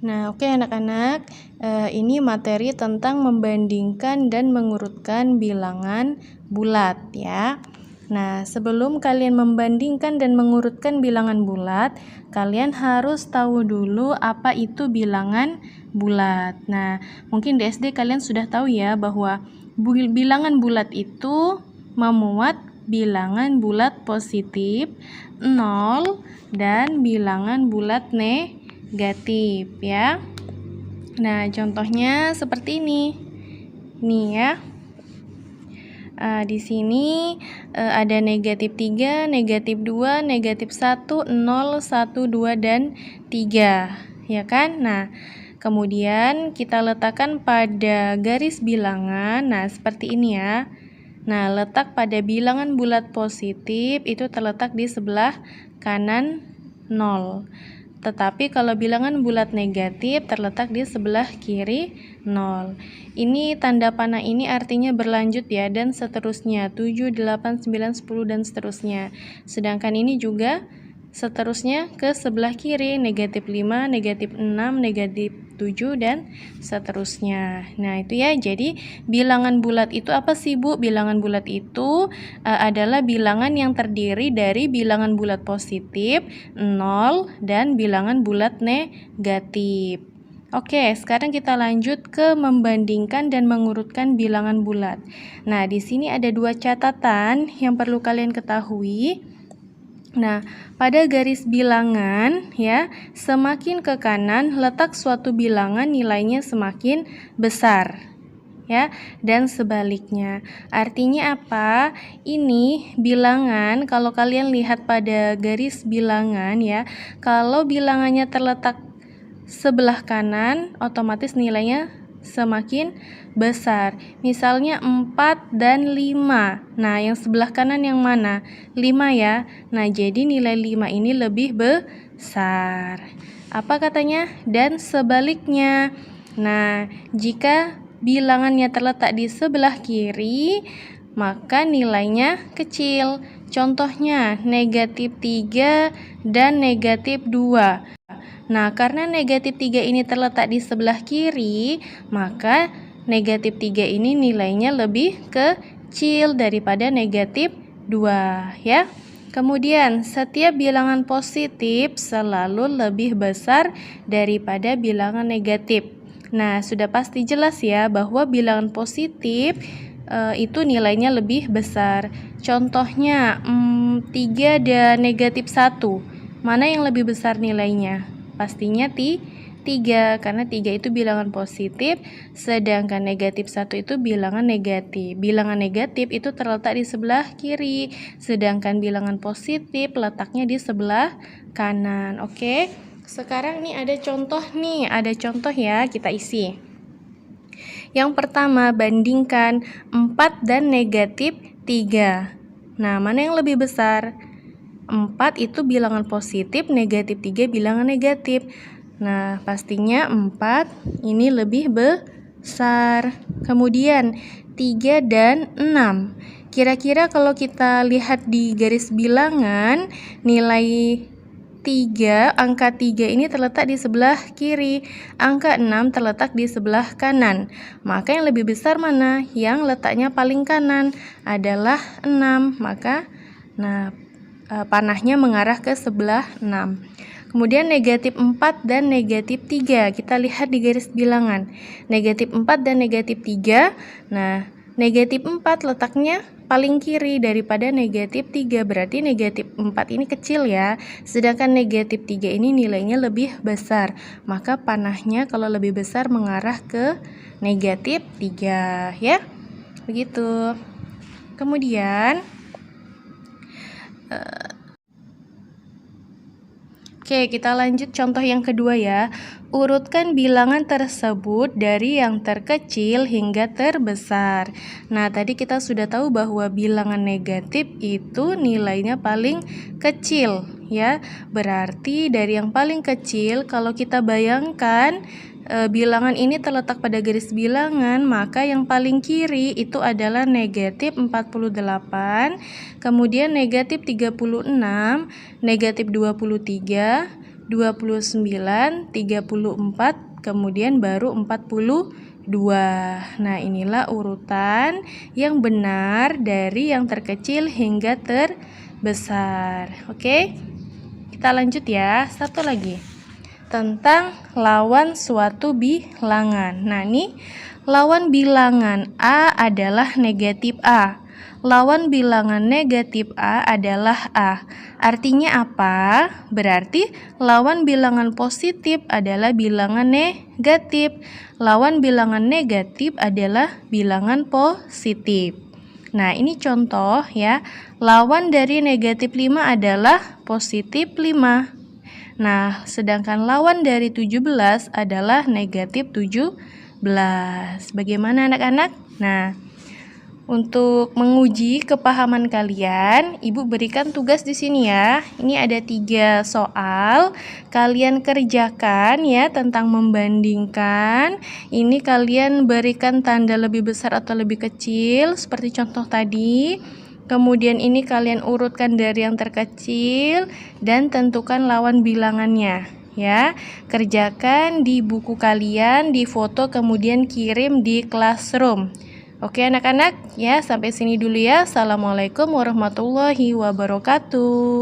Nah, oke anak-anak, ini materi tentang membandingkan dan mengurutkan bilangan bulat ya. Nah, sebelum kalian membandingkan dan mengurutkan bilangan bulat, kalian harus tahu dulu apa itu bilangan bulat. Nah, mungkin di SD kalian sudah tahu ya bahwa bilangan bulat itu memuat bilangan bulat positif, 0, dan bilangan bulat negatif ya. Nah, contohnya seperti ini. Nih ya. Di sini ada negatif 3, negatif 2, negatif 1, 0, 1, 2, dan 3. Ya kan? Nah, kemudian kita letakkan pada garis bilangan. Nah, seperti ini ya. Nah, letak pada bilangan bulat positif itu terletak di sebelah kanan 0. Tetapi kalau bilangan bulat negatif terletak di sebelah kiri 0. Ini tanda panah ini artinya berlanjut ya, dan seterusnya 7, 8, 9, 10 dan seterusnya. Sedangkan ini juga seterusnya ke sebelah kiri, negatif 5, negatif 6, negatif 7, dan seterusnya. Nah, itu ya. Jadi, bilangan bulat itu apa sih, Bu? Bilangan bulat itu adalah bilangan yang terdiri dari bilangan bulat positif, 0, dan bilangan bulat negatif. Oke, sekarang kita lanjut ke membandingkan dan mengurutkan bilangan bulat. Nah, di sini ada dua catatan yang perlu kalian ketahui. Nah, pada garis bilangan ya, semakin ke kanan letak suatu bilangan nilainya semakin besar. Ya, dan sebaliknya. Artinya apa? Ini bilangan, kalau kalian lihat pada garis bilangan ya, kalau bilangannya terletak sebelah kanan, otomatis nilainya semakin besar. Misalnya 4 dan 5. Nah, yang sebelah kanan yang mana? 5 ya. Nah, jadi nilai 5 ini lebih besar. Apa katanya? Dan sebaliknya. Nah, jika bilangannya terletak di sebelah kiri, maka nilainya kecil. Contohnya negatif 3 dan negatif 2. Nah, karena negatif 3 ini terletak di sebelah kiri, maka negatif 3 ini nilainya lebih kecil daripada negatif 2 ya. Kemudian, setiap bilangan positif selalu lebih besar daripada bilangan negatif. Nah, sudah pasti jelas ya bahwa bilangan positif itu nilainya lebih besar. Contohnya 3 dan negatif 1. Mana yang lebih besar nilainya? Pastinya 3, karena 3 itu bilangan positif, sedangkan negatif 1 itu bilangan negatif. Bilangan negatif itu terletak di sebelah kiri, sedangkan bilangan positif letaknya di sebelah kanan. Oke, sekarang nih ada contoh ya, kita isi. Yang pertama, bandingkan 4 dan negatif 3. Nah, mana yang lebih besar? 4 itu bilangan positif, negatif 3 bilangan negatif. Nah, pastinya 4 ini lebih besar. Kemudian 3 dan 6. Kira-kira kalau kita lihat di garis bilangan, nilai 3, angka 3 ini terletak di sebelah kiri, angka 6 terletak di sebelah kanan. Maka yang lebih besar mana? Yang letaknya paling kanan adalah 6. Maka panahnya mengarah ke sebelah 6. Kemudian negatif 4 dan negatif 3. Kita lihat di garis bilangan. Negatif 4 dan negatif 3. Nah, negatif 4 letaknya paling kiri daripada negatif 3. Berarti negatif 4 ini kecil ya. Sedangkan negatif 3 ini nilainya lebih besar. Maka panahnya kalau lebih besar mengarah ke negatif 3 ya. Begitu. Kemudian Oke, kita lanjut contoh yang kedua ya. Urutkan bilangan tersebut dari yang terkecil hingga terbesar. Nah, tadi kita sudah tahu bahwa bilangan negatif itu nilainya paling kecil ya. Berarti dari yang paling kecil, kalau kita bayangkan bilangan ini terletak pada garis bilangan, maka yang paling kiri itu adalah negatif 48, kemudian negatif 36, negatif 23, 29, 34, kemudian baru 42. Nah, inilah urutan yang benar dari yang terkecil hingga terbesar. Oke? Kita lanjut ya. Satu lagi. Tentang lawan suatu bilangan. Nah, ini lawan bilangan A adalah negatif A. Lawan bilangan negatif A adalah A. Artinya apa? Berarti lawan bilangan positif adalah bilangan negatif. Lawan bilangan negatif adalah bilangan positif. Nah, ini contoh ya. Lawan dari negatif 5 adalah positif 5. Nah, sedangkan lawan dari 17 adalah negatif 17. Bagaimana anak-anak? Nah, untuk menguji kepahaman kalian, Ibu berikan tugas di sini ya. Ini ada 3 soal. Kalian kerjakan ya tentang membandingkan. Ini kalian berikan tanda lebih besar atau lebih kecil seperti contoh tadi. Kemudian ini kalian urutkan dari yang terkecil dan tentukan lawan bilangannya ya. Kerjakan di buku kalian, di foto, kemudian kirim di Classroom. Oke anak-anak ya, sampai sini dulu ya. Assalamualaikum warahmatullahi wabarakatuh.